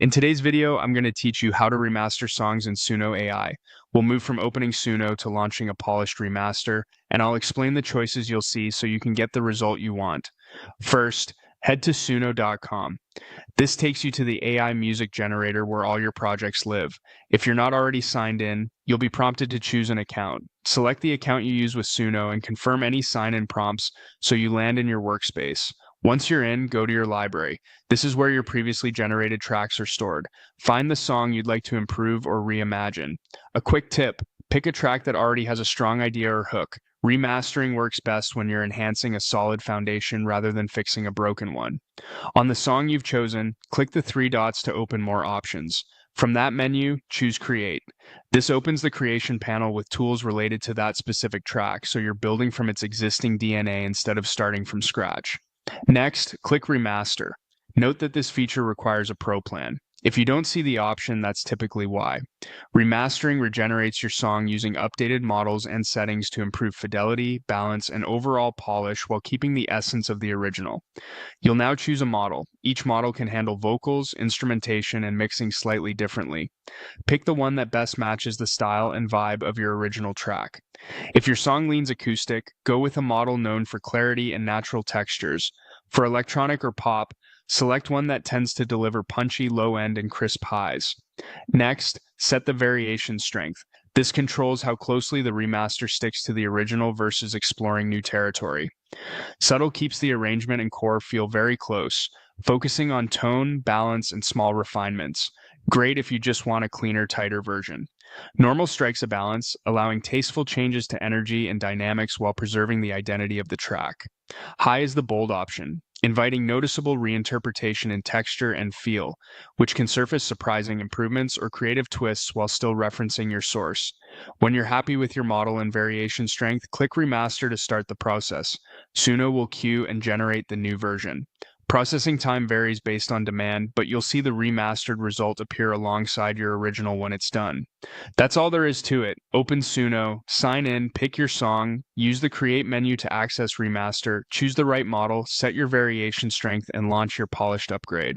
In today's video, I'm going to teach you how to remaster songs in Suno AI. We'll move from opening Suno to launching a polished remaster, and I'll explain the choices you'll see so you can get the result you want. First, head to suno.com. This takes you to the AI music generator where all your projects live. If you're not already signed in, you'll be prompted to choose an account. Select the account you use with Suno and confirm any sign-in prompts so you land in your workspace. Once you're in, go to your library. This is where your previously generated tracks are stored. Find the song you'd like to improve or reimagine. A quick tip, pick a track that already has a strong idea or hook. Remastering works best when you're enhancing a solid foundation rather than fixing a broken one. On the song you've chosen, click the three dots to open more options. From that menu, choose Create. This opens the creation panel with tools related to that specific track, so you're building from its existing DNA instead of starting from scratch. Next, click Remaster. Note that this feature requires a Pro plan. If you don't see the option, that's typically why. Remastering regenerates your song using updated models and settings to improve fidelity, balance, and overall polish while keeping the essence of the original. You'll now choose a model. Each model can handle vocals, instrumentation, and mixing slightly differently. Pick the one that best matches the style and vibe of your original track. If your song leans acoustic, go with a model known for clarity and natural textures. For electronic or pop, select one that tends to deliver punchy low end and crisp highs. Next, set the variation strength. This controls how closely the remaster sticks to the original versus exploring new territory. Subtle keeps the arrangement and core feel very close, focusing on tone, balance, and small refinements. Great if you just want a cleaner, tighter version. Normal strikes a balance, allowing tasteful changes to energy and dynamics while preserving the identity of the track. High is the bold option, inviting noticeable reinterpretation in texture and feel, which can surface surprising improvements or creative twists while still referencing your source. When you're happy with your model and variation strength, click Remaster to start the process. Suno will queue and generate the new version. Processing time varies based on demand, but you'll see the remastered result appear alongside your original when it's done. That's all there is to it. Open Suno, sign in, pick your song, use the Create menu to access Remaster, choose the right model, set your variation strength, and launch your polished upgrade.